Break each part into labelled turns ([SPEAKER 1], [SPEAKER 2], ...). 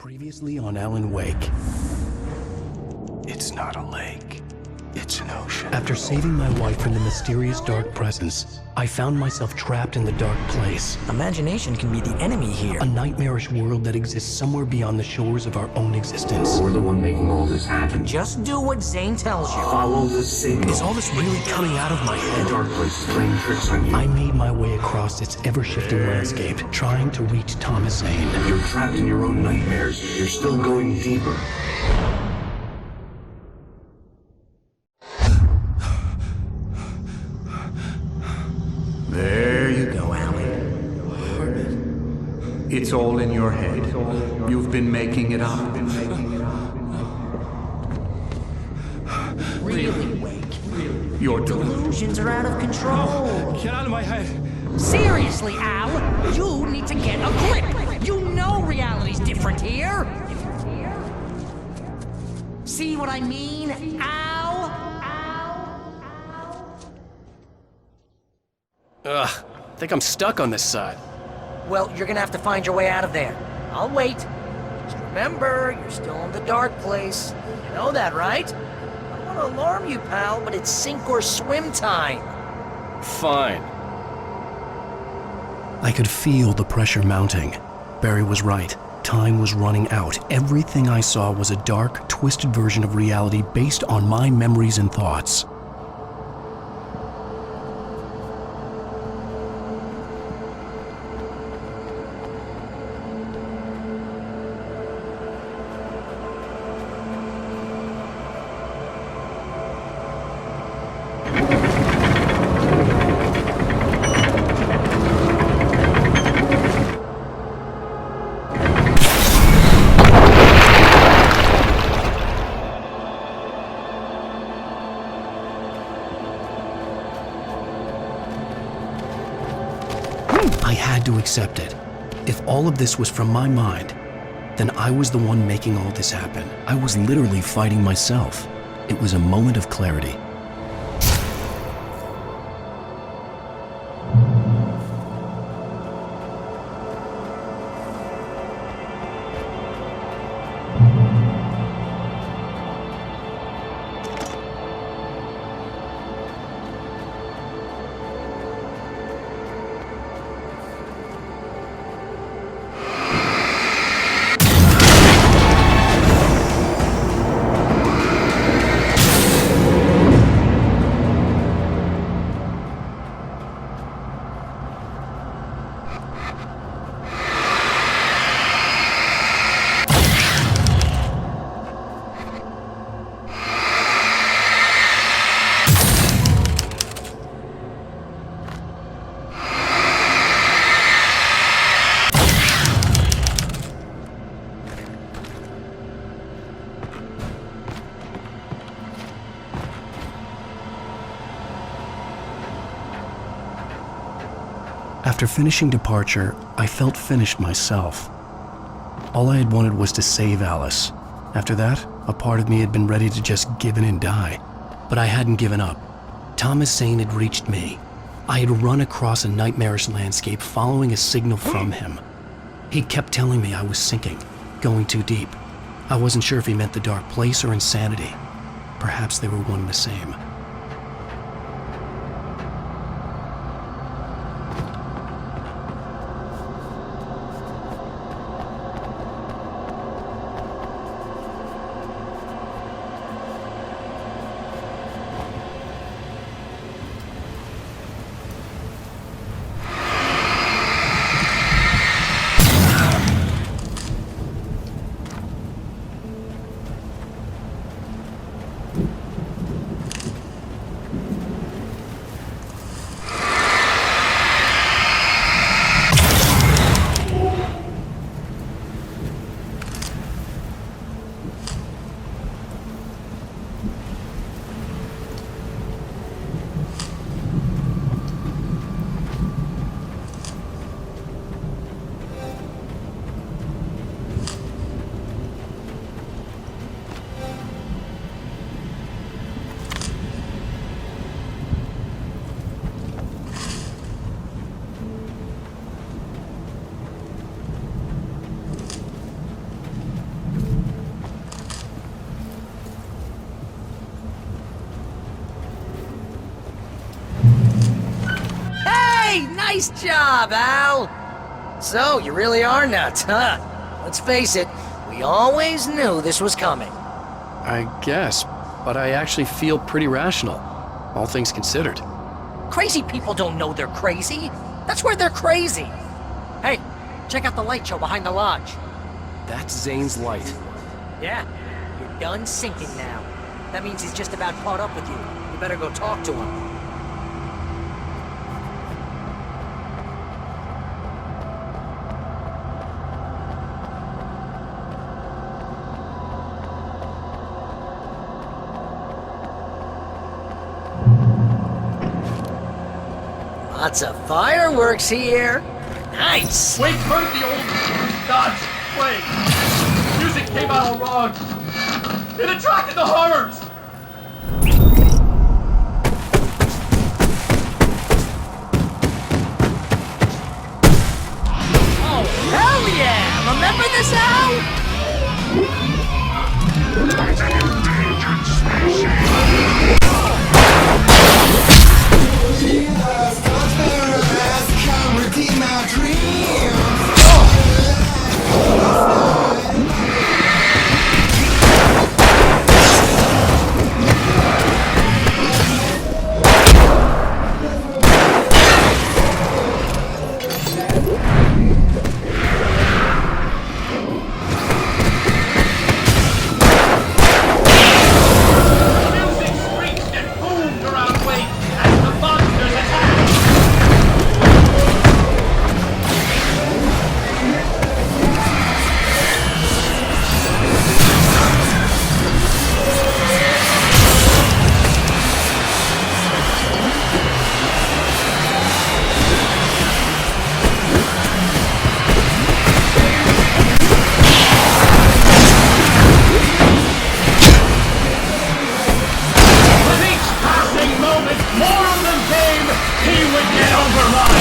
[SPEAKER 1] Previously on Alan Wake.
[SPEAKER 2] It's not a lake. It's an ocean.
[SPEAKER 1] After saving my wife from the mysterious dark presence, I found myself trapped in the dark place.
[SPEAKER 3] Imagination can be the enemy here.
[SPEAKER 1] A nightmarish world that exists somewhere beyond the shores of our own existence.
[SPEAKER 4] We're the one making all this happen.
[SPEAKER 3] Just do what Zane tells you.
[SPEAKER 4] Follow the signal.
[SPEAKER 1] Is all this really coming out of my
[SPEAKER 4] The
[SPEAKER 1] head?
[SPEAKER 4] dark place is playing tricks on you.
[SPEAKER 1] I made my way across its ever-shifting landscape, trying to reach Thomas Zane.
[SPEAKER 4] You're trapped in your own nightmares. You're still going deeper.
[SPEAKER 5] There you go, Alan. It's all in your head. You've been making it up.
[SPEAKER 3] Really, Wake.
[SPEAKER 5] Your
[SPEAKER 3] Delusions are out of control.
[SPEAKER 6] Get out of my head!
[SPEAKER 3] Seriously, Al, you need to get a grip. You know reality's different here. See what I mean, Al?
[SPEAKER 1] Ugh, I think I'm stuck on this side.
[SPEAKER 3] Well, you're gonna have to find your way out of there. I'll wait. Just remember, you're still in the dark place. You know that, right? I don't want to alarm you, pal, but it's sink or swim time.
[SPEAKER 1] Fine. I could feel the pressure mounting. Barry was right. Time was running out. Everything I saw was a dark, twisted version of reality based on my memories and thoughts. I had to accept it. If all of this was from my mind, then I was the one making all this happen. I was literally fighting myself. It was a moment of clarity. After finishing Departure, I felt finished myself. All I had wanted was to save Alice. After that, a part of me had been ready to just give in and die. But I hadn't given up. Thomas Zane had reached me. I had run across a nightmarish landscape following a signal from him. He kept telling me I was sinking, going too deep. I wasn't sure if he meant the dark place or insanity. Perhaps they were one and the same.
[SPEAKER 3] Hey, nice job, Al! So, you really are nuts, huh? Let's face it, we always knew this was coming.
[SPEAKER 1] I guess, but I actually feel pretty rational, all things considered.
[SPEAKER 3] Crazy people don't know they're crazy. That's where they're crazy. Hey, check out the light show behind the lodge.
[SPEAKER 1] That's Zane's light.
[SPEAKER 3] Yeah, you're done sinking now. That means he's just about caught up with you. You better go talk to him. Lots of fireworks here. Nice.
[SPEAKER 6] Wait, heard the old Dodge play. Music came out all wrong. It attracted the horrors.
[SPEAKER 3] Oh, hell yeah! Remember this, Al?
[SPEAKER 6] Music screeched and boomed around Wade as the monsters attacked. With each passing moment, more of them came. He would get overrun.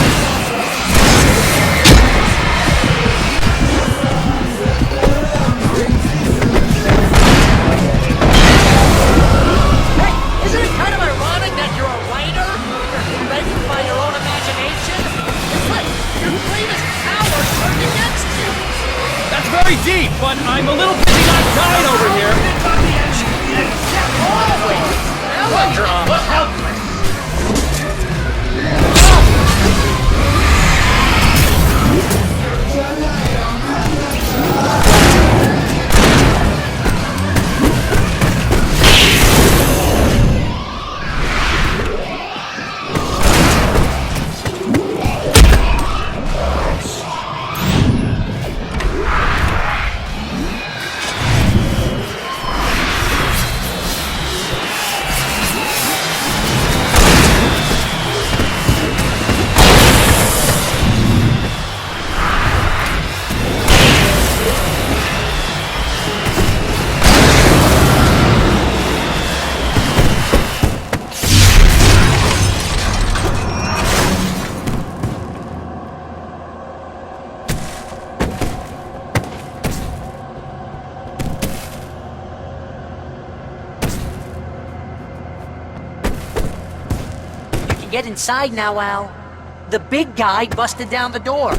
[SPEAKER 3] Hey, isn't it kind of ironic that you're a writer? You're invented by your own imagination? It's like your greatest power turned against you.
[SPEAKER 6] That's very deep, but I'm a little busy not dying over here.
[SPEAKER 3] Melodrama.
[SPEAKER 6] What helpless?
[SPEAKER 3] Get inside now, Al. The big guy busted down the door.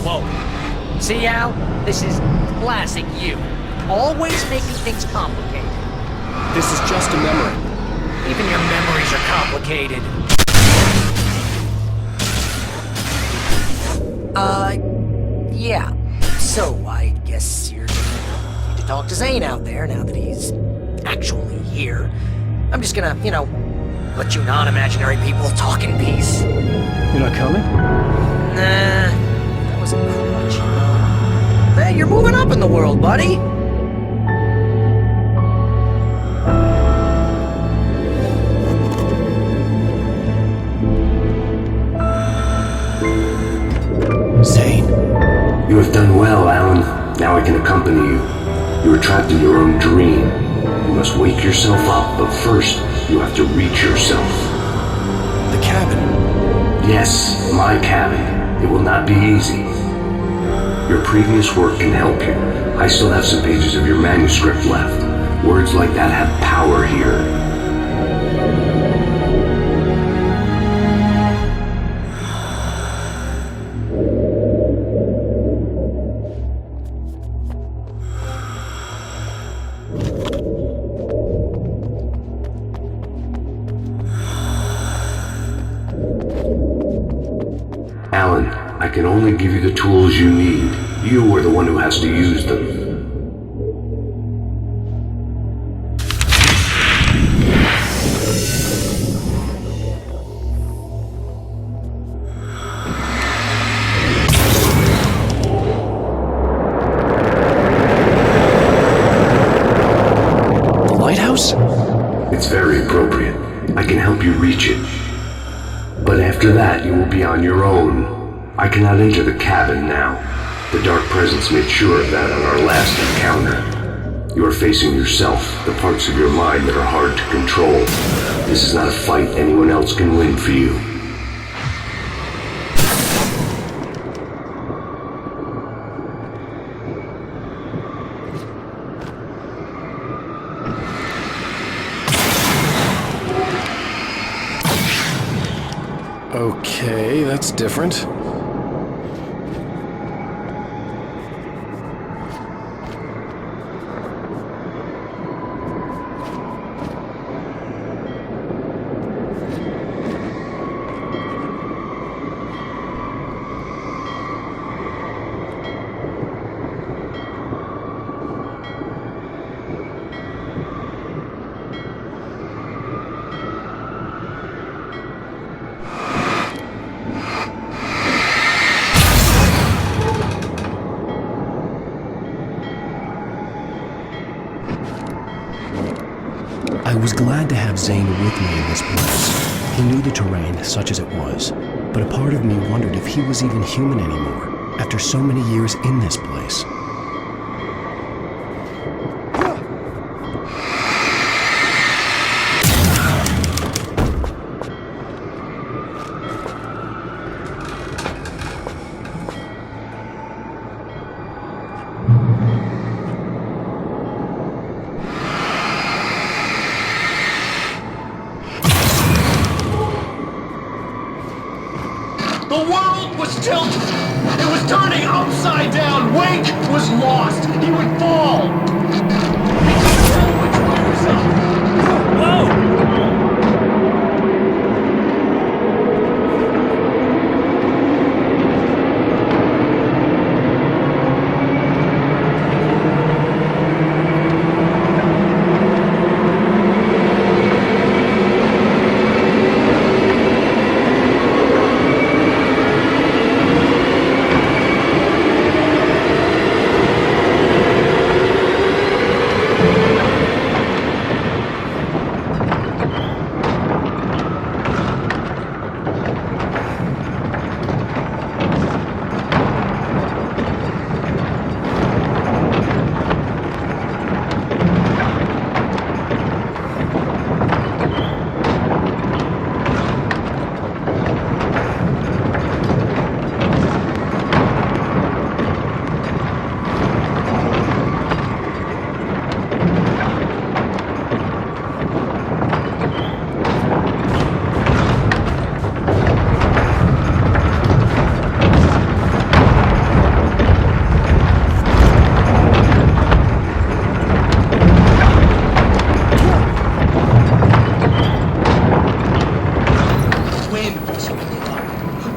[SPEAKER 3] Whoa. See, Al? This is classic you. Always making things complicated.
[SPEAKER 1] This is just a memory.
[SPEAKER 3] Even your memories are complicated. Yeah. So, I guess you're gonna need to talk to Zane out there now that he's actually here. I'm just gonna, let you non-imaginary people talk in peace.
[SPEAKER 1] You're not coming?
[SPEAKER 3] Nah, that was a crutch. Man, you're moving up in the world, buddy.
[SPEAKER 1] Zane.
[SPEAKER 4] You have done well, Alan. Now I can accompany you. You are trapped in your own dream. You must wake yourself up, but first, you have to reach yourself.
[SPEAKER 1] The cabin.
[SPEAKER 4] Yes, my cabin. It will not be easy. Your previous work can help you. I still have some pages of your manuscript left. Words like that have power here. Alan, I can only give you the tools you need. You are the one who has to use them.
[SPEAKER 1] The lighthouse?
[SPEAKER 4] It's very appropriate. I can help you reach it. But after that, you will be on your own. I cannot enter the cabin now. The Dark Presence made sure of that on our last encounter. You are facing yourself, the parts of your mind that are hard to control. This is not a fight anyone else can win for you.
[SPEAKER 1] Okay, that's different. I was glad to have Zane with me in this place. He knew the terrain, such as it was, but a part of me wondered if he was even human anymore, after so many years in this place.
[SPEAKER 6] The world was tilted. It was turning upside down. Wake was lost. He would fall. He couldn't tell which way was up. Whoa!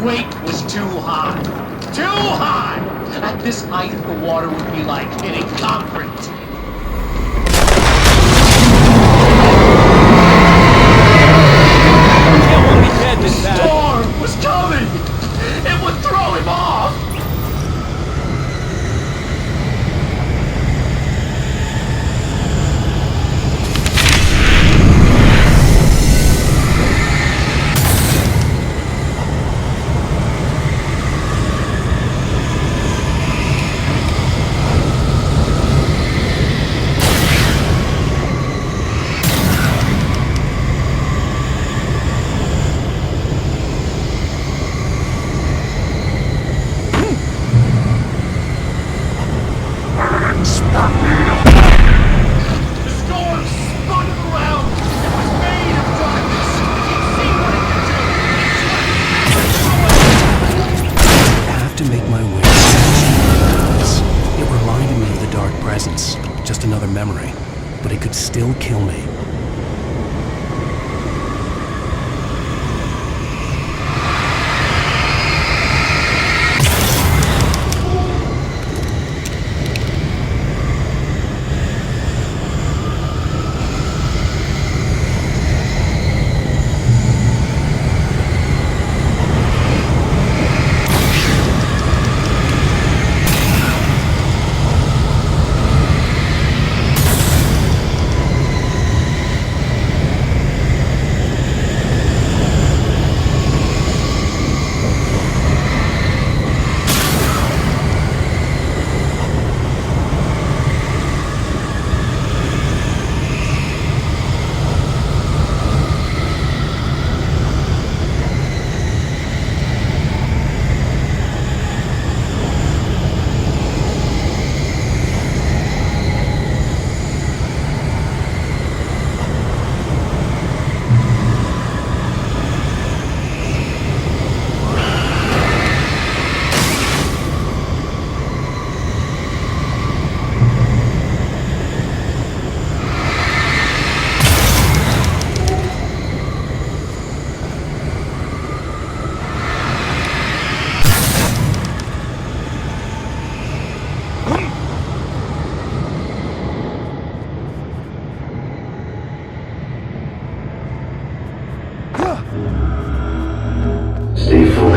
[SPEAKER 6] Wake was too high. Too high! At this height, the water would be like hitting concrete.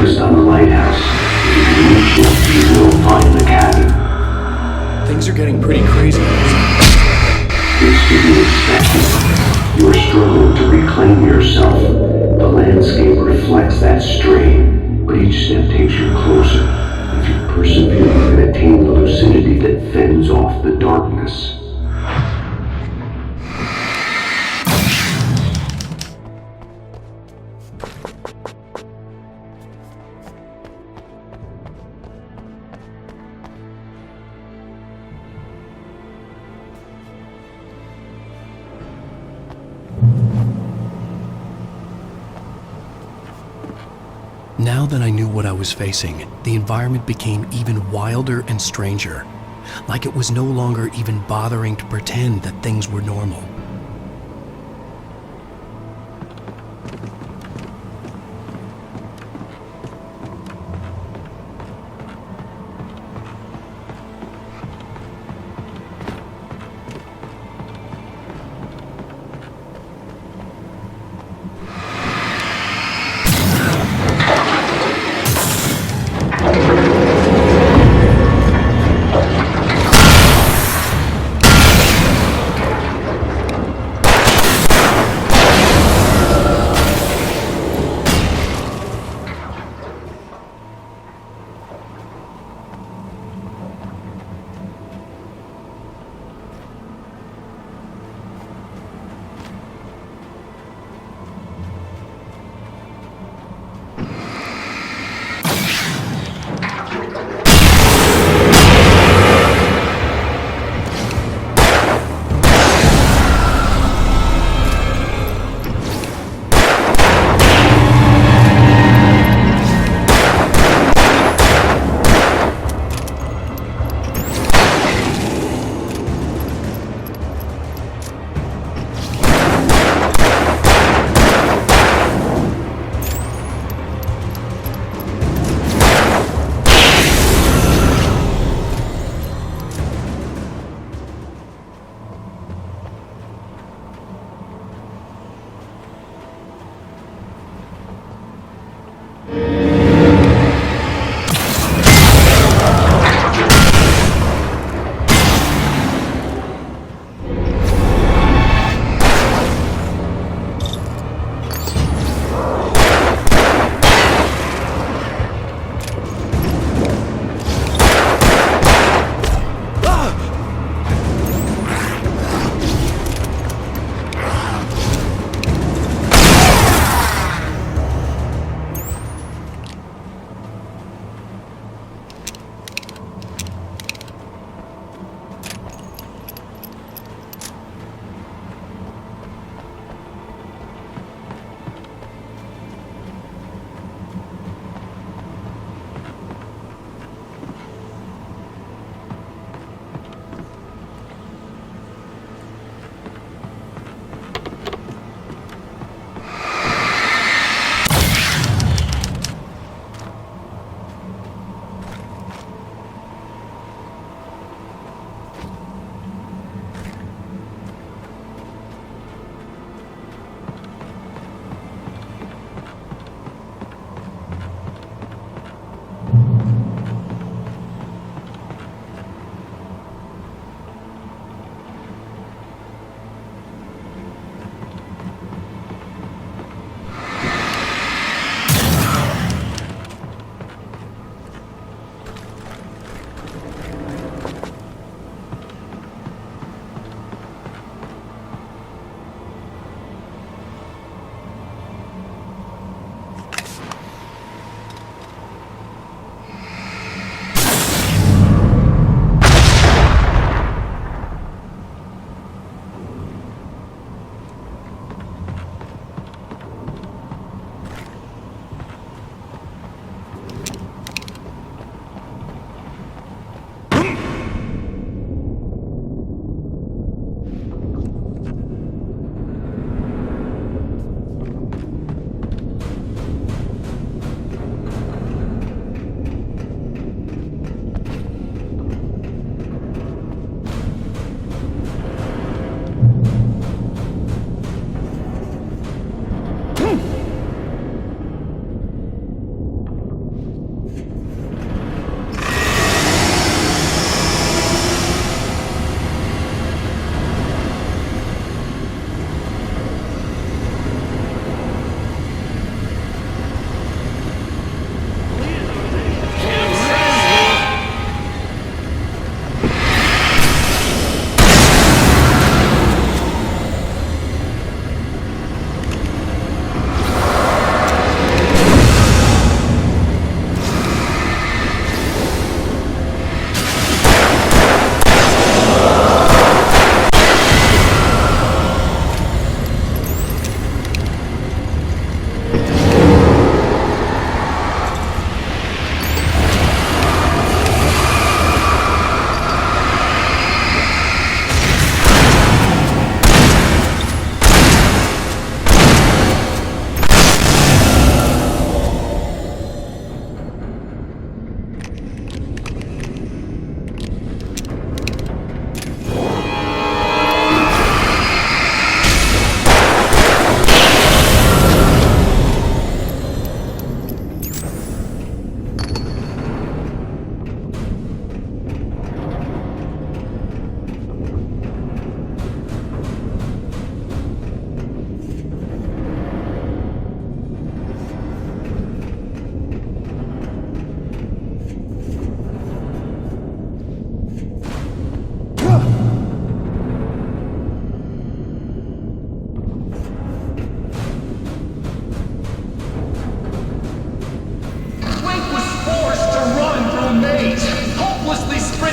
[SPEAKER 4] focused on the lighthouse. If you can reach it, you will find the cabin.
[SPEAKER 1] Things are getting pretty crazy.
[SPEAKER 4] It's to be expected. You are struggling to reclaim yourself. The landscape reflects that strain, but each step takes you closer. If you persevere, you can attain the lucidity that fends off the darkness.
[SPEAKER 1] Now that I knew what I was facing, the environment became even wilder and stranger. Like it was no longer even bothering to pretend that things were normal.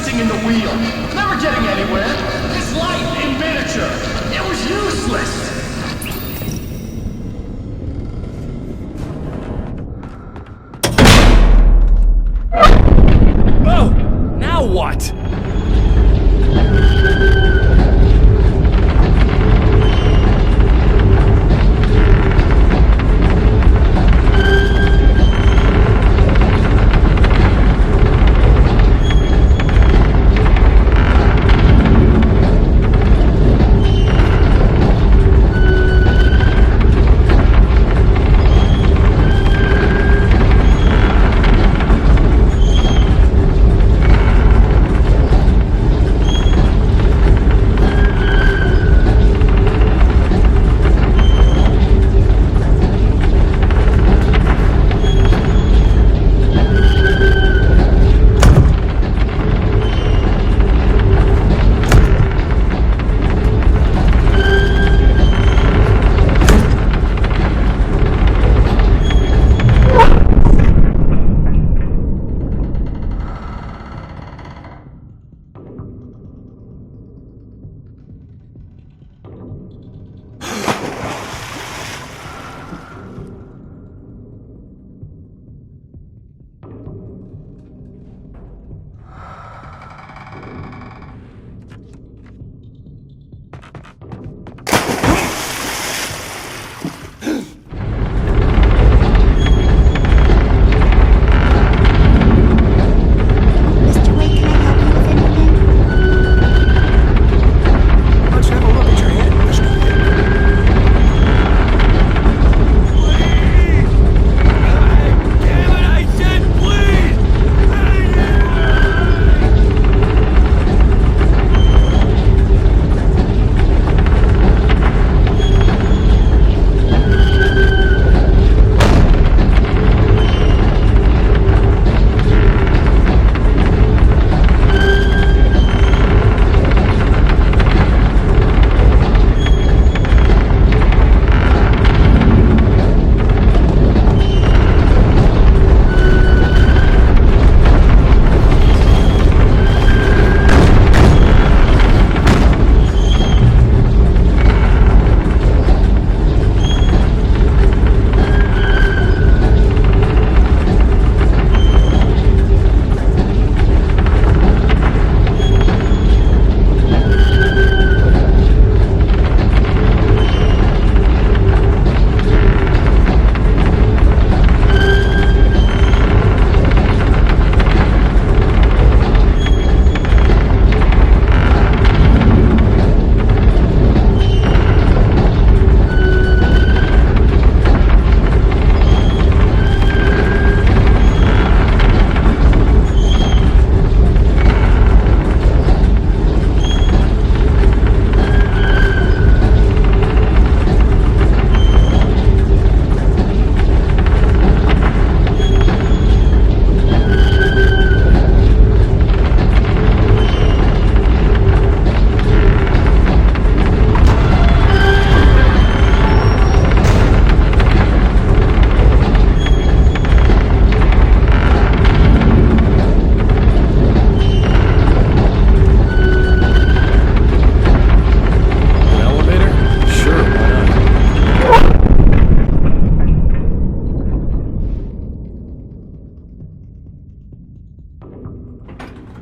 [SPEAKER 6] twisting in the wheel. Never getting anywhere. His life in miniature. It was useless.
[SPEAKER 1] Oh! Now what?
[SPEAKER 7] Mr. Wake, can I help you with anything?
[SPEAKER 2] Let's have a look at your head, Mr. Damn it, I said please!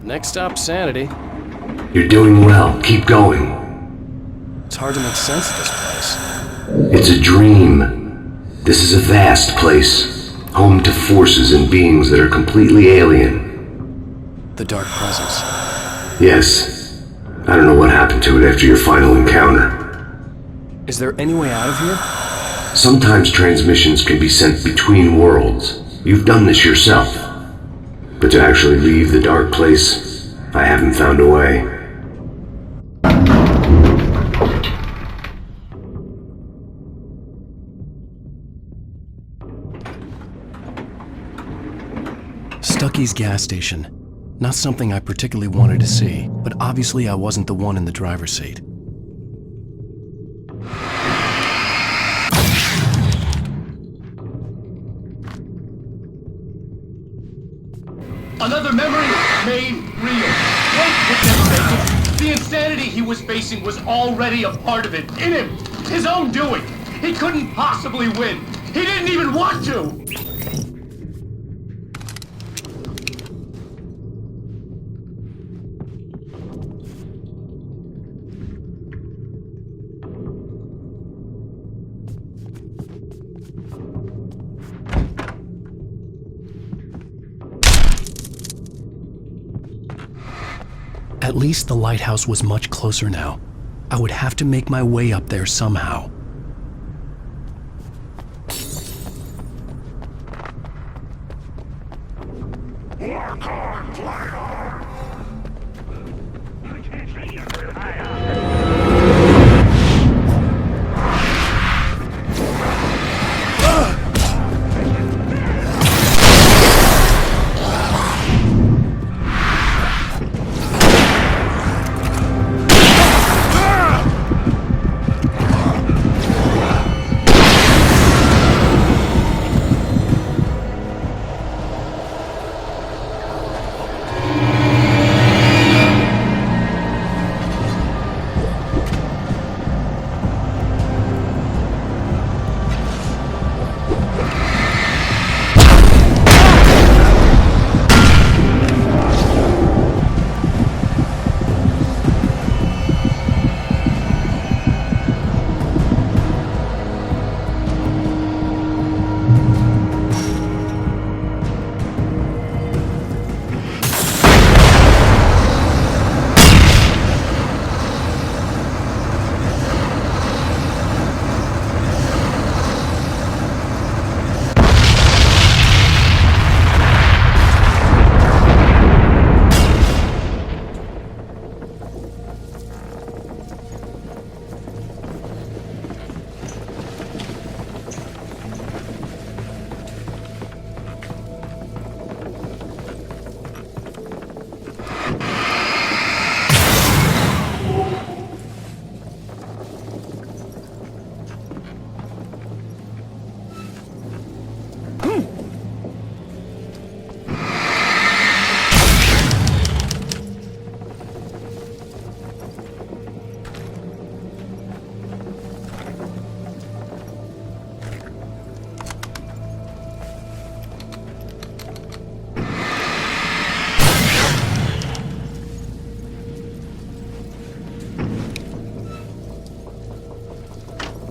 [SPEAKER 1] Next stop, sanity.
[SPEAKER 4] You're doing well. Keep going.
[SPEAKER 1] It's hard to make sense of this place.
[SPEAKER 4] It's a dream. This is a vast place, home to forces and beings that are completely alien.
[SPEAKER 1] The Dark Presence.
[SPEAKER 4] Yes. I don't know what happened to it after your final encounter.
[SPEAKER 1] Is there any way out of here?
[SPEAKER 4] Sometimes transmissions can be sent between worlds. You've done this yourself. But to actually leave the dark place, I haven't found a way.
[SPEAKER 1] Stucky's gas station. Not something I particularly wanted to see, but obviously I wasn't the one in the driver's seat.
[SPEAKER 6] Another memory made real. would never make it. The insanity he was facing was already a part of it, in him, his own doing. He couldn't possibly win. He didn't even want to.
[SPEAKER 1] At least the lighthouse was much closer now. I would have to make my way up there somehow.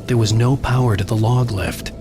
[SPEAKER 1] There was no power to the log lift.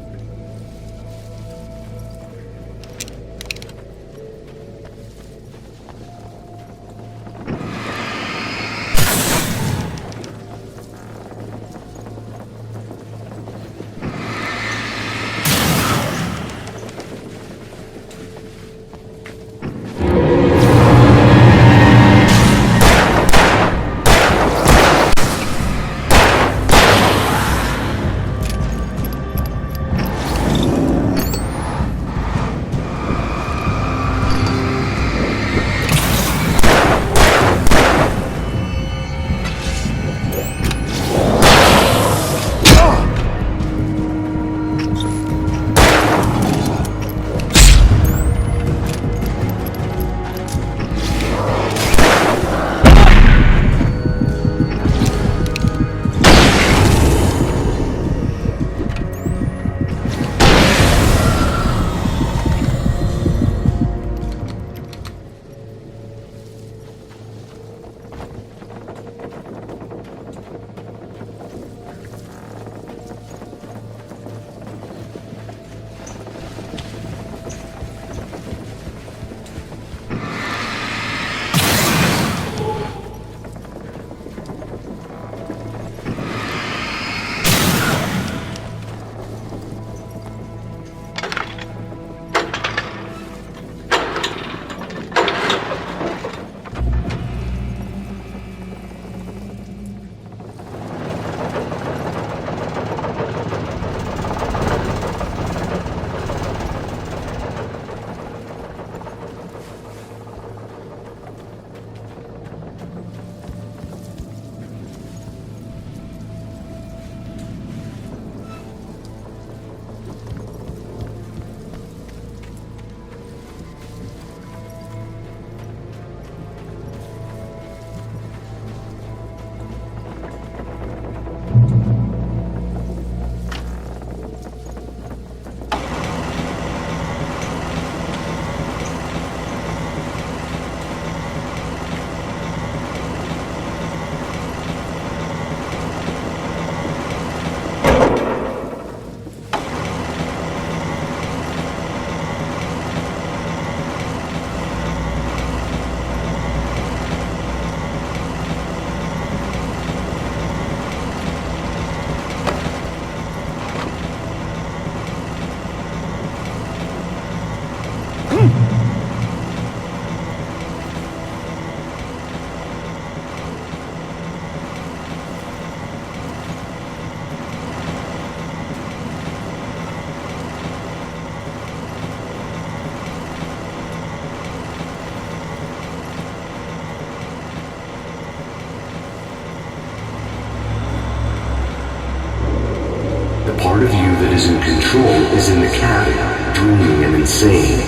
[SPEAKER 4] is in control is in the cabin, dreaming and insane.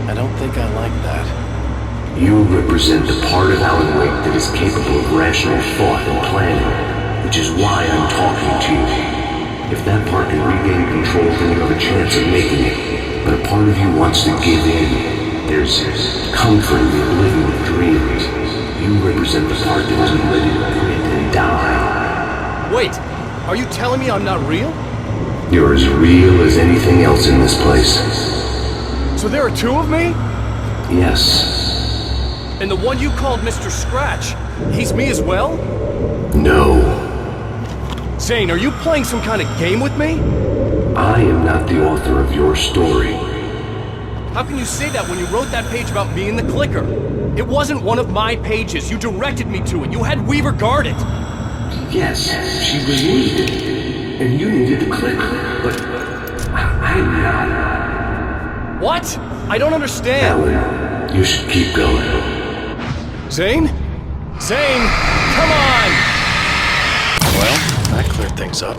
[SPEAKER 1] I don't think I like that.
[SPEAKER 4] You represent the part of Alan Wake that is capable of rational thought and planning, which is why I'm talking to you. If that part can regain control, then you have a chance of making it. But a part of you wants to give in. There's comfort in the oblivion of dreams. You represent the part that isn't ready to quit and die.
[SPEAKER 6] Wait, are you telling me I'm not real?
[SPEAKER 4] You're as real as anything else in this place.
[SPEAKER 6] So there are two of me?
[SPEAKER 4] Yes.
[SPEAKER 6] And the one you called Mr. Scratch, he's me as well?
[SPEAKER 4] No.
[SPEAKER 6] Zane, are you playing some kind of game with me?
[SPEAKER 4] I am not the author of your story.
[SPEAKER 6] How can you say that when you wrote that page about me and the clicker? It wasn't one of my pages. You directed me to it. You had Weaver guard it.
[SPEAKER 4] Yes, she was needed. And you needed the clicker. But I'm not.
[SPEAKER 6] What? I don't understand.
[SPEAKER 4] Alan, you should keep going.
[SPEAKER 6] Zane? Zane, come on!
[SPEAKER 1] Well, that cleared things up.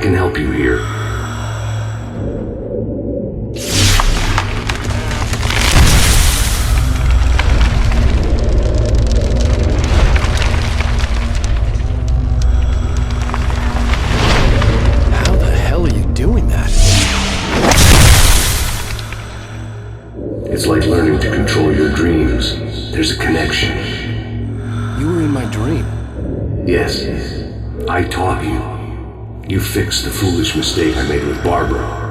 [SPEAKER 4] can help you here.
[SPEAKER 1] How the hell are you doing that?
[SPEAKER 4] It's like learning to control your dreams. There's a connection.
[SPEAKER 1] You were in my dream.
[SPEAKER 4] Yes, I taught you. You fixed the foolish mistake I made with Barbara.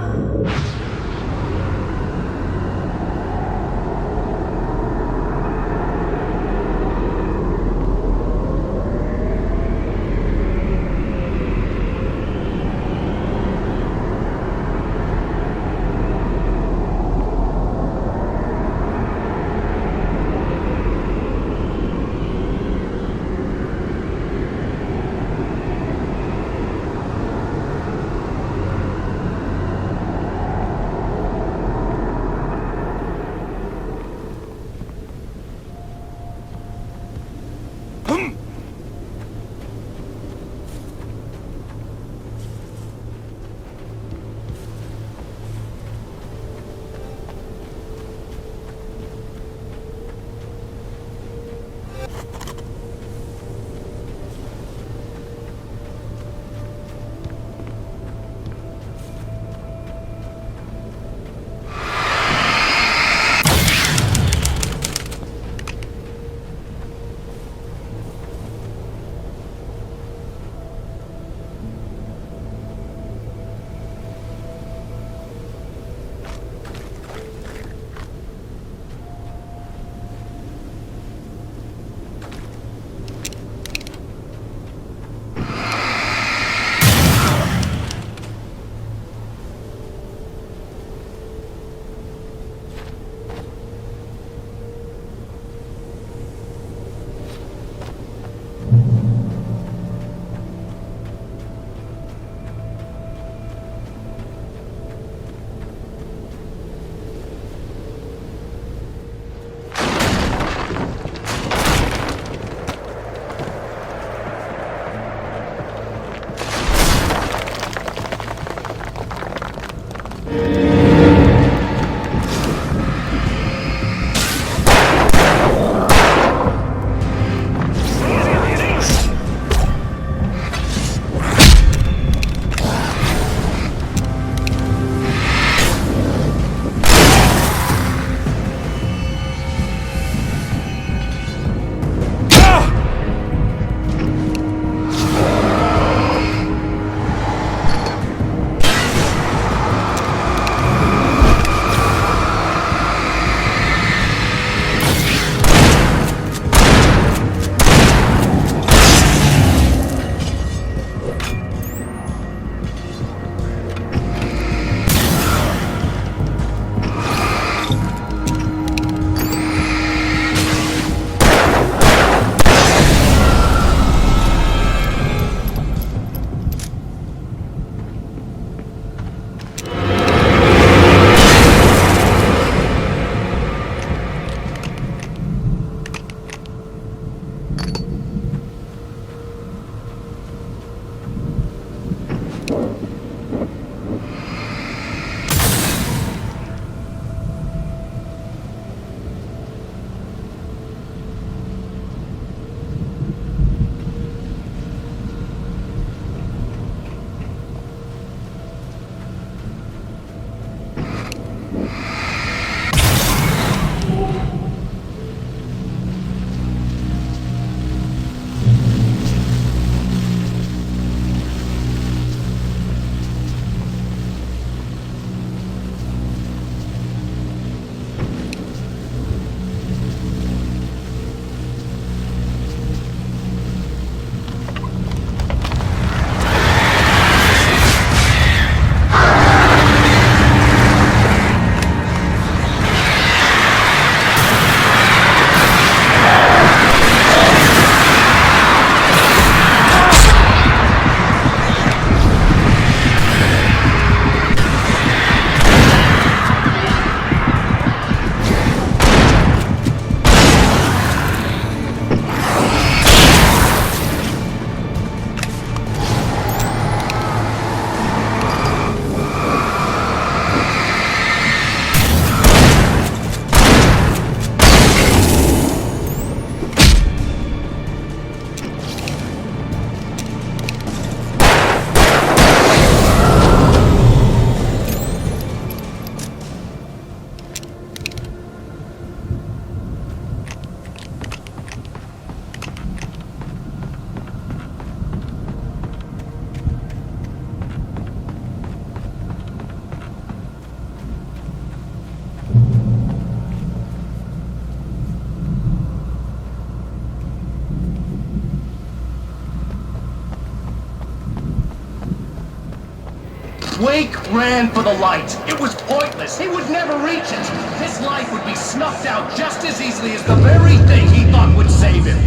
[SPEAKER 6] Wake ran for the light. It was pointless. He would never reach it. His life would be snuffed out just as easily as the very thing he thought would save him.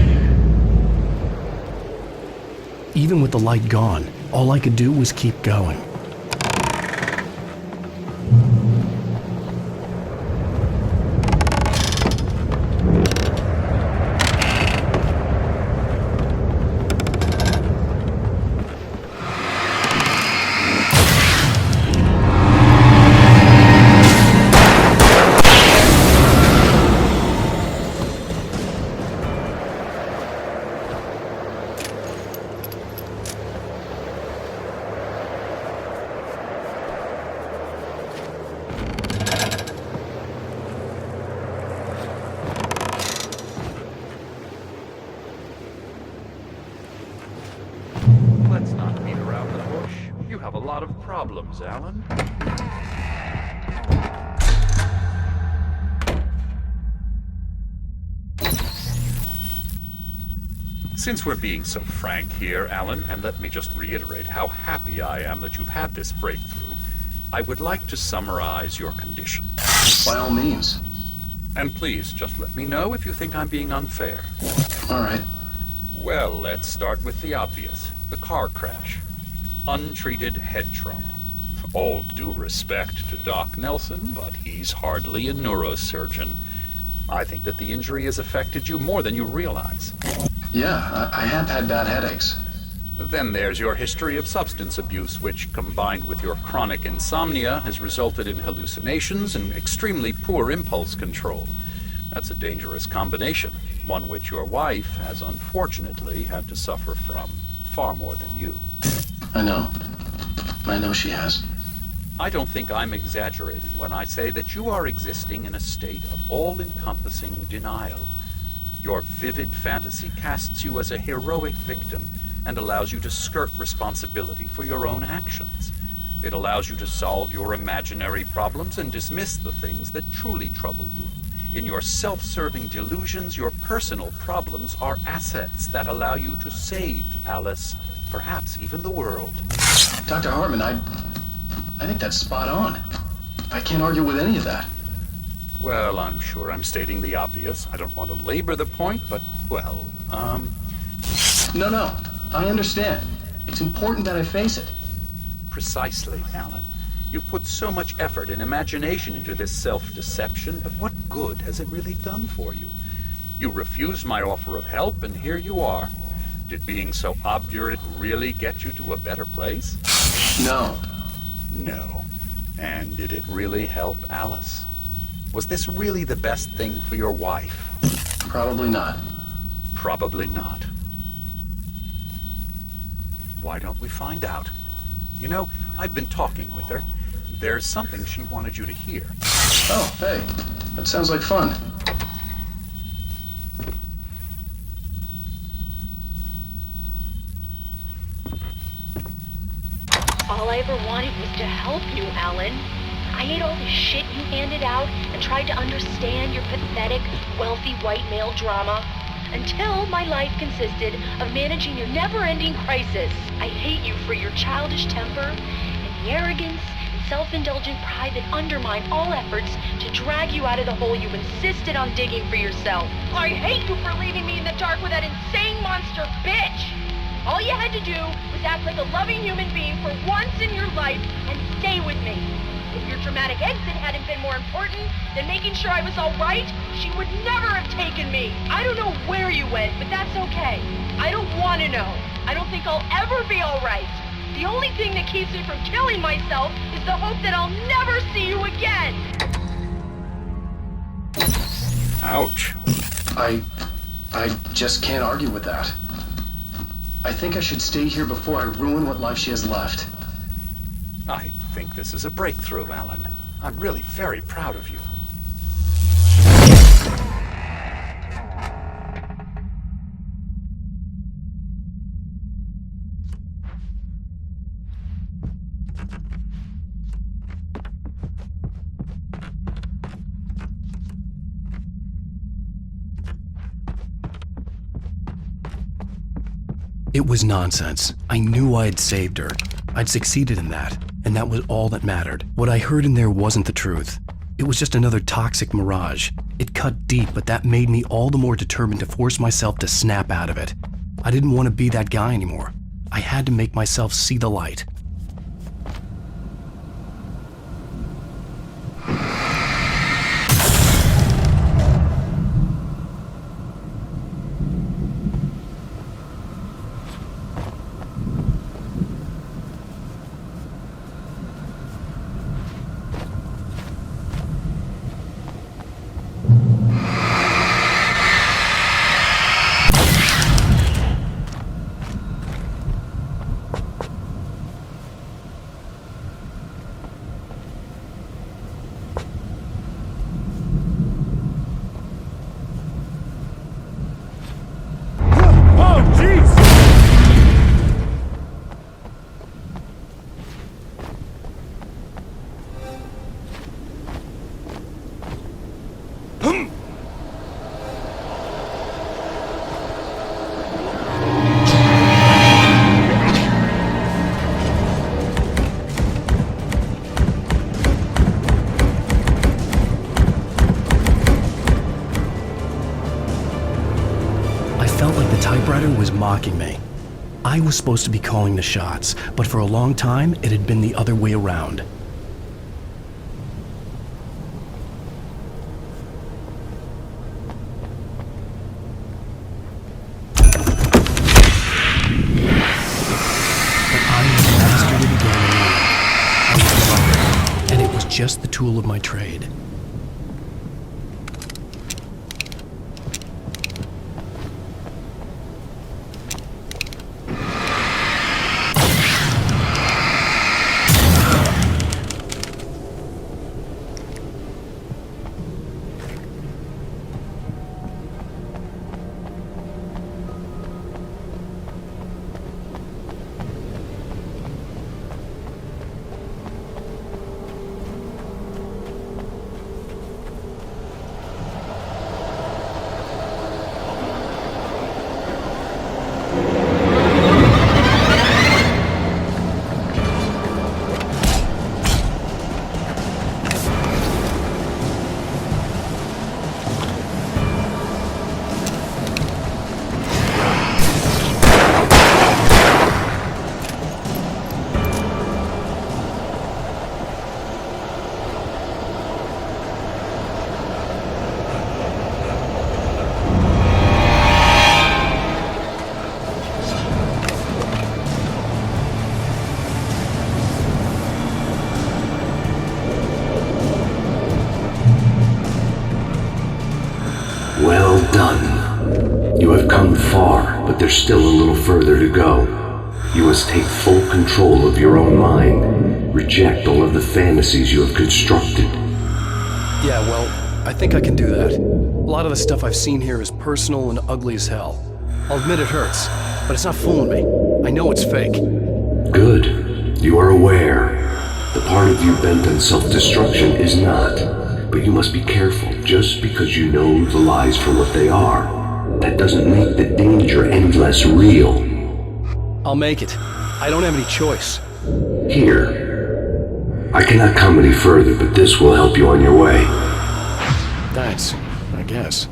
[SPEAKER 1] Even with the light gone, all I could do was keep going.
[SPEAKER 8] Let's not beat around the bush. You have a lot of problems, Alan. Since we're being so frank here, Alan, and let me just reiterate how happy I am that you've had this breakthrough, I would like to summarize your condition.
[SPEAKER 6] By all means.
[SPEAKER 8] And please, just let me know if you think I'm being unfair.
[SPEAKER 6] All right.
[SPEAKER 8] Well, let's start with the obvious. The car crash. Untreated head trauma. All due respect to Doc Nelson, but he's hardly a neurosurgeon. I think that the injury has affected you more than you realize.
[SPEAKER 6] Yeah, I have had bad headaches.
[SPEAKER 8] Then there's your history of substance abuse, which, combined with your chronic insomnia, has resulted in hallucinations and extremely poor impulse control. That's a dangerous combination, one which your wife has unfortunately had to suffer from far more than you.
[SPEAKER 6] I know. I know she has.
[SPEAKER 8] I don't think I'm exaggerating when I say that you are existing in a state of all-encompassing denial. Your vivid fantasy casts you as a heroic victim and allows you to skirt responsibility for your own actions. It allows you to solve your imaginary problems and dismiss the things that truly trouble you. In your self-serving delusions, your personal problems are assets that allow you to save Alice, perhaps even the world.
[SPEAKER 6] Dr. Hartman, I think that's spot on. I can't argue with any of that.
[SPEAKER 8] Well, I'm sure I'm stating the obvious. I don't want to labor the point, but, well,
[SPEAKER 6] No, I understand. It's important that I face it.
[SPEAKER 8] Precisely, Alan. You've put so much effort and imagination into this self-deception, but what good has it really done for you? You refused my offer of help, and here you are. Did being so obdurate really get you to a better place?
[SPEAKER 6] No.
[SPEAKER 8] No. And did it really help Alice? Was this really the best thing for your wife?
[SPEAKER 6] Probably not.
[SPEAKER 8] Probably not. Why don't we find out? You know, I've been talking with her. There's something she wanted you to hear.
[SPEAKER 6] Oh, hey. That sounds like fun.
[SPEAKER 9] All I ever wanted was to help you, Alan. I ate all the shit you handed out and tried to understand your pathetic, wealthy white male drama until my life consisted of managing your never-ending crisis. I hate you for your childish temper and the arrogance and self-indulgent pride that undermine all efforts to drag you out of the hole you insisted on digging for yourself. I hate you for leaving me in the dark with that insane monster bitch! All you had to do was act like a loving human being for once in your life and stay with me. If your dramatic exit hadn't been more important than making sure I was all right, she would never have taken me. I don't know where you went, but that's okay. I don't want to know. I don't think I'll ever be all right. The only thing that keeps me from killing myself is the hope that I'll never see you again.
[SPEAKER 8] Ouch.
[SPEAKER 6] I just can't argue with that. I think I should stay here before I ruin what life she has left.
[SPEAKER 8] I think this is a breakthrough, Alan. I'm really very proud of you.
[SPEAKER 1] It was nonsense. I knew I had saved her. I'd succeeded in that. and that was all that mattered. What I heard in there wasn't the truth. It was just another toxic mirage. It cut deep, but that made me all the more determined to force myself to snap out of it. I didn't want to be that guy anymore. I had to make myself see the light. Was mocking me. I was supposed to be calling the shots, but for a long time, it had been the other way around. But I had mastered it again and again. I was clever, and it was just the tool of my trade.
[SPEAKER 4] Well done. You have come far, but there's still a little further to go. You must take full control of your own mind. Reject all of the fantasies you have constructed.
[SPEAKER 1] Yeah, well, I think I can do that. A lot of the stuff I've seen here is personal and ugly as hell. I'll admit it hurts, but it's not fooling me. I know it's fake.
[SPEAKER 4] Good. You are aware. The part of you bent on self-destruction is not. But you must be careful. Just because you know the lies for what they are, that doesn't make the danger any less real.
[SPEAKER 1] I'll make it. I don't have any choice.
[SPEAKER 4] Here. I cannot come any further, but this will help you on your way.
[SPEAKER 1] Thanks, I guess.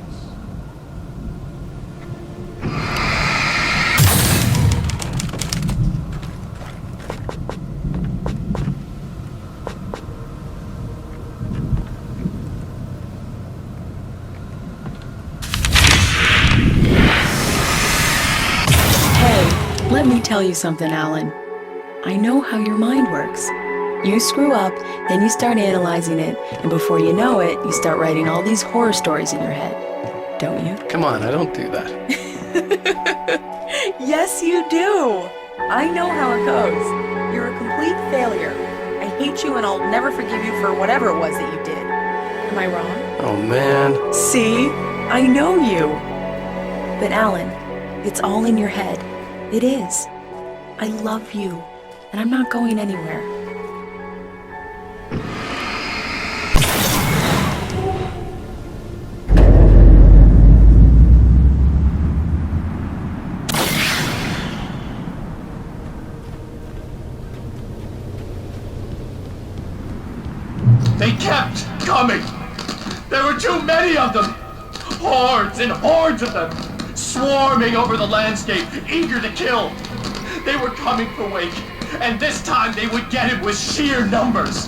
[SPEAKER 10] Let me tell you something, Alan. I know how your mind works. You screw up, then you start analyzing it, and before you know it, you start writing all these horror stories in your head. Don't you?
[SPEAKER 1] Come on, I don't do that.
[SPEAKER 10] Yes, you do. I know how it goes. You're a complete failure. I hate you and I'll never forgive you for whatever it was that you did. Am I wrong?
[SPEAKER 1] Oh, man.
[SPEAKER 10] See? I know you. But Alan, it's all in your head. It is. I love you, and I'm not going anywhere.
[SPEAKER 6] There were too many of them! Hordes and hordes of them! Swarming over the landscape, eager to kill! They were coming for Wake, and this time they would get him with sheer numbers!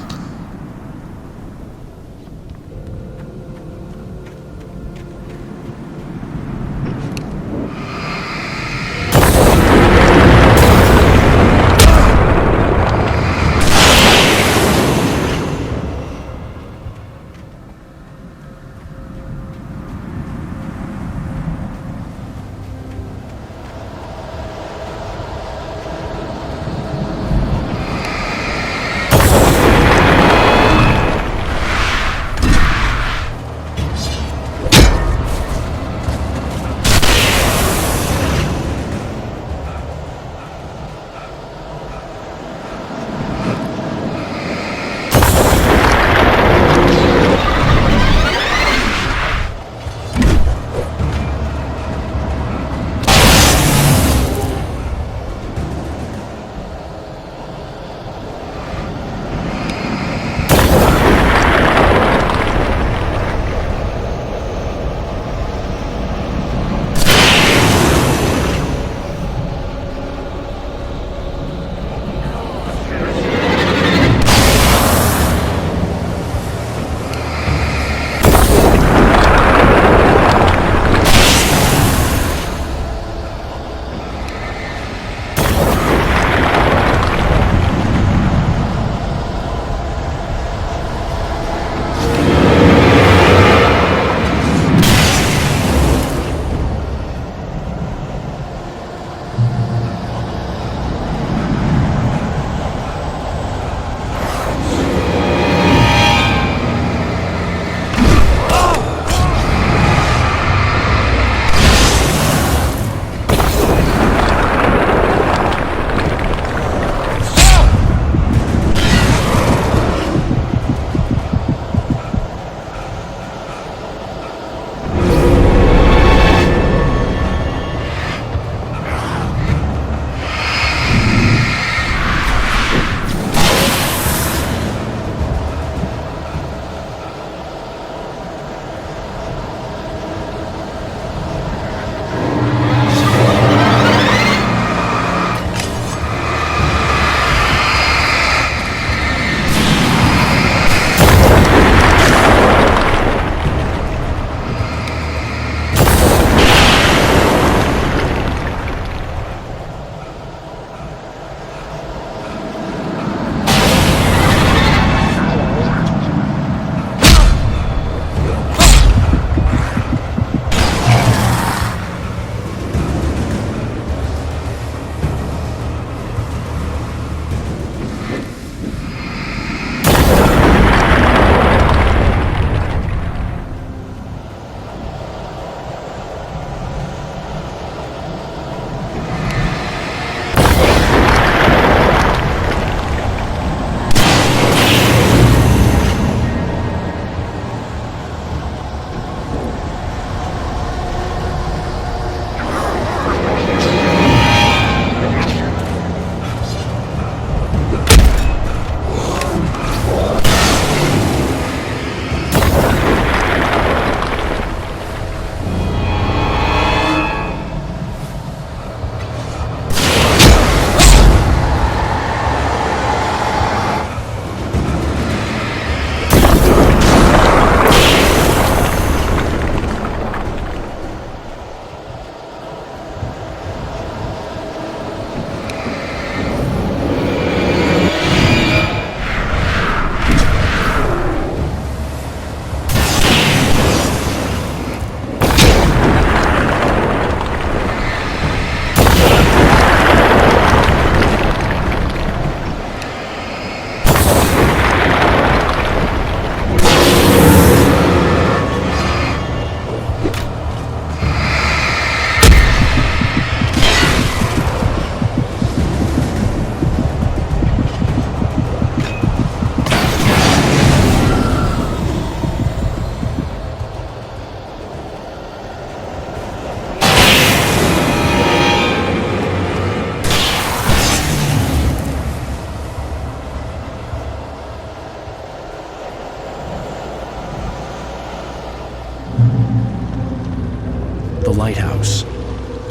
[SPEAKER 1] The lighthouse.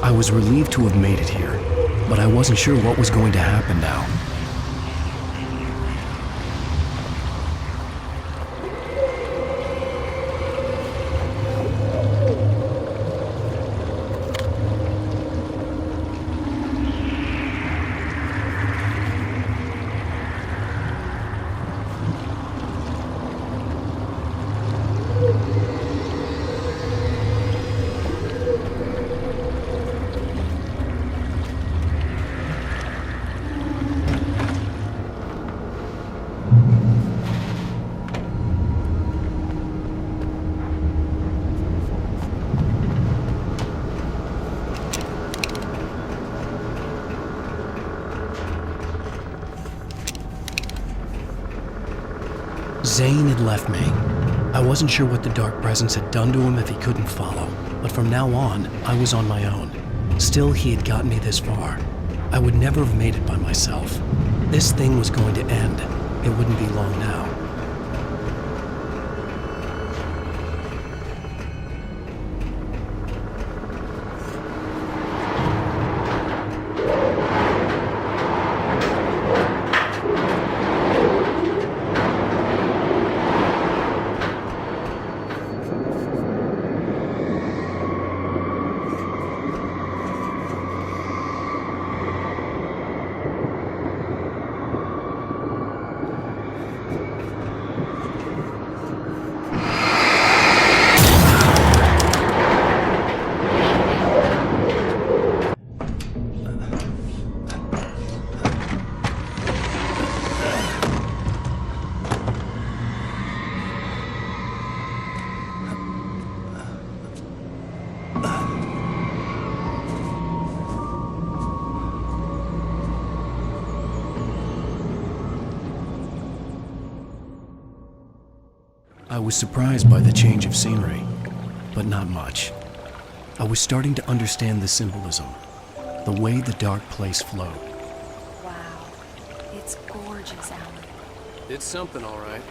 [SPEAKER 1] I was relieved to have made it here, but I wasn't sure what was going to happen now. Zane had left me. I wasn't sure what the Dark Presence had done to him if he couldn't follow, but from now on, I was on my own. Still, he had gotten me this far. I would never have made it by myself. This thing was going to end. It wouldn't be long now. I was surprised by the change of scenery, but not much. I was starting to understand the symbolism, the way the dark place flowed.
[SPEAKER 7] Wow. It's gorgeous, Alan.
[SPEAKER 2] It's something, all right.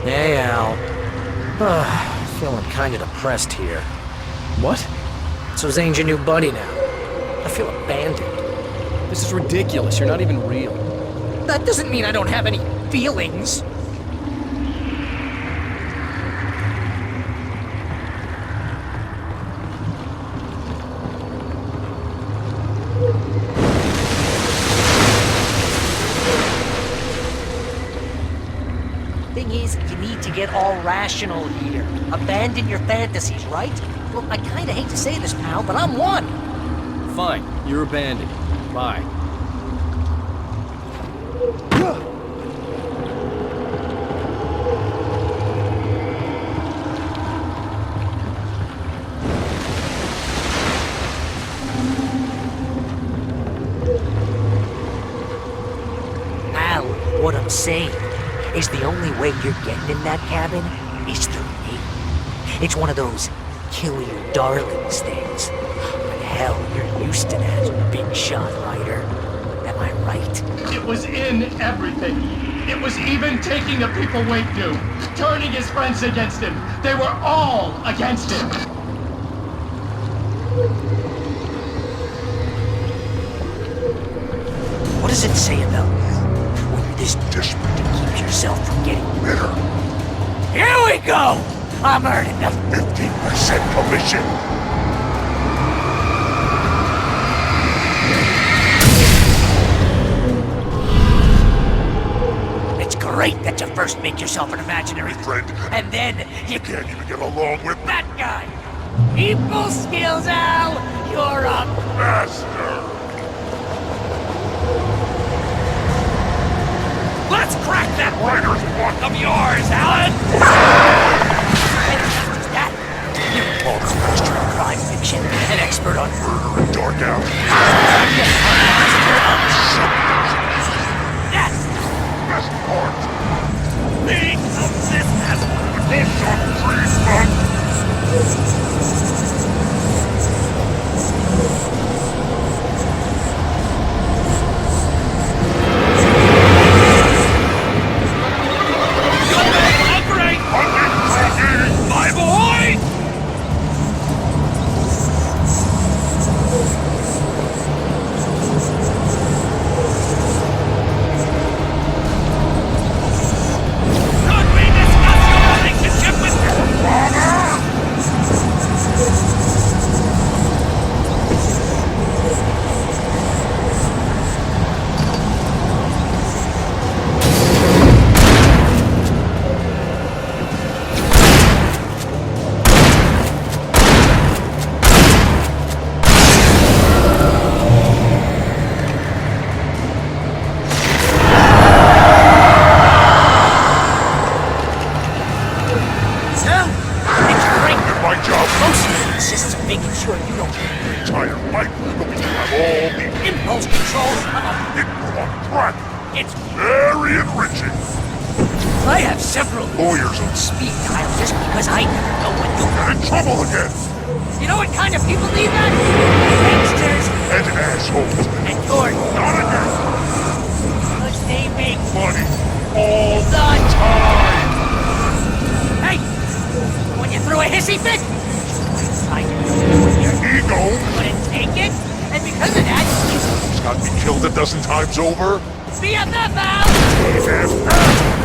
[SPEAKER 3] Hey, Al. Feeling kinda depressed here.
[SPEAKER 2] What?
[SPEAKER 3] So Zane's your new buddy now. I feel abandoned.
[SPEAKER 2] This is ridiculous. You're not even real.
[SPEAKER 3] That doesn't mean I don't have any feelings. Thing is, you need to get all rational here. Abandon your fantasies, right? Well, I kinda hate to say this, pal, but I'm one.
[SPEAKER 2] Fine. You're abandoned. Bye.
[SPEAKER 3] Al, what I'm saying is the only way you're getting in that cabin is through me. It's one of those kill your darlings things. But hell, you're used to that, big shot rider. Am I right?
[SPEAKER 6] It was in everything. It was even taking the people Wake knew, turning his friends against him. They were all against him.
[SPEAKER 3] What does it say about you when you're this desperate to keep yourself from getting bitter? Here we go! I'm earning the
[SPEAKER 11] 15% commission.
[SPEAKER 3] It's great that you first make yourself an imaginary
[SPEAKER 11] Friend,
[SPEAKER 3] and then you
[SPEAKER 11] can't even get along with
[SPEAKER 3] that guy. People skills, Al. You're a
[SPEAKER 11] master.
[SPEAKER 3] Let's crack that
[SPEAKER 11] Writer's block
[SPEAKER 3] of yours, Alan! And not just that, you're a master of crime fiction, an expert on
[SPEAKER 11] Murder and dark alley.
[SPEAKER 3] Yes!
[SPEAKER 11] Best part.
[SPEAKER 3] Being of business!
[SPEAKER 11] This on free fun.
[SPEAKER 3] My boy! Could we discuss your relationship with your father?
[SPEAKER 11] My job
[SPEAKER 3] Mostly consists of making sure you don't
[SPEAKER 11] entire life will have all the
[SPEAKER 3] impulse control of a...
[SPEAKER 11] input on track.
[SPEAKER 3] It's...
[SPEAKER 11] Very enriching.
[SPEAKER 3] I have several
[SPEAKER 11] Lawyers on
[SPEAKER 3] speed dial just because I never know when to...
[SPEAKER 11] get in trouble again.
[SPEAKER 3] You know what kind of people need that? Gangsters
[SPEAKER 11] And assholes.
[SPEAKER 3] and you're
[SPEAKER 11] Not enough.
[SPEAKER 3] because they make
[SPEAKER 11] Money. All
[SPEAKER 3] the time. Hey, when you throw a hissy fit, I know your
[SPEAKER 11] ego.
[SPEAKER 3] couldn't take it, and because of that,
[SPEAKER 11] He's got me killed a dozen times over.
[SPEAKER 3] BFF out.
[SPEAKER 11] BFF.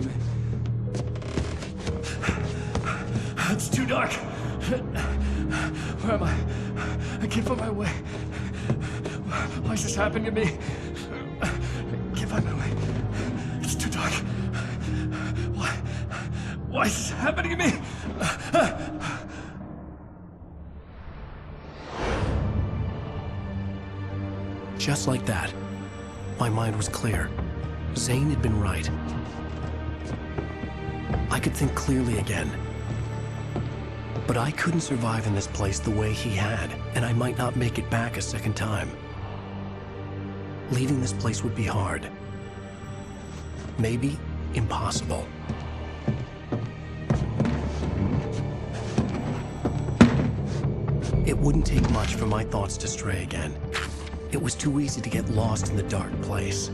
[SPEAKER 1] happening to me? It's too dark. Where am I? I can't find my way. Why is this happening to me? I can't find my way. It's too dark. Why is this happening to me? Just like that, my mind was clear. Zane had been right. I could think clearly again. But I couldn't survive in this place the way he had, and I might not make it back a second time. Leaving this place would be hard. Maybe impossible. It wouldn't take much for my thoughts to stray again. It was too easy to get lost in the dark place.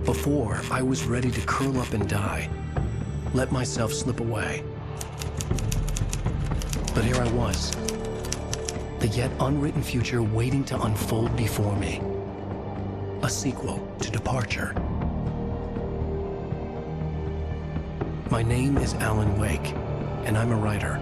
[SPEAKER 1] Before, I was ready to curl up and die, let myself slip away. But here I was, the yet unwritten future waiting to unfold before me. A sequel to Departure. My name is Alan Wake, and I'm a writer.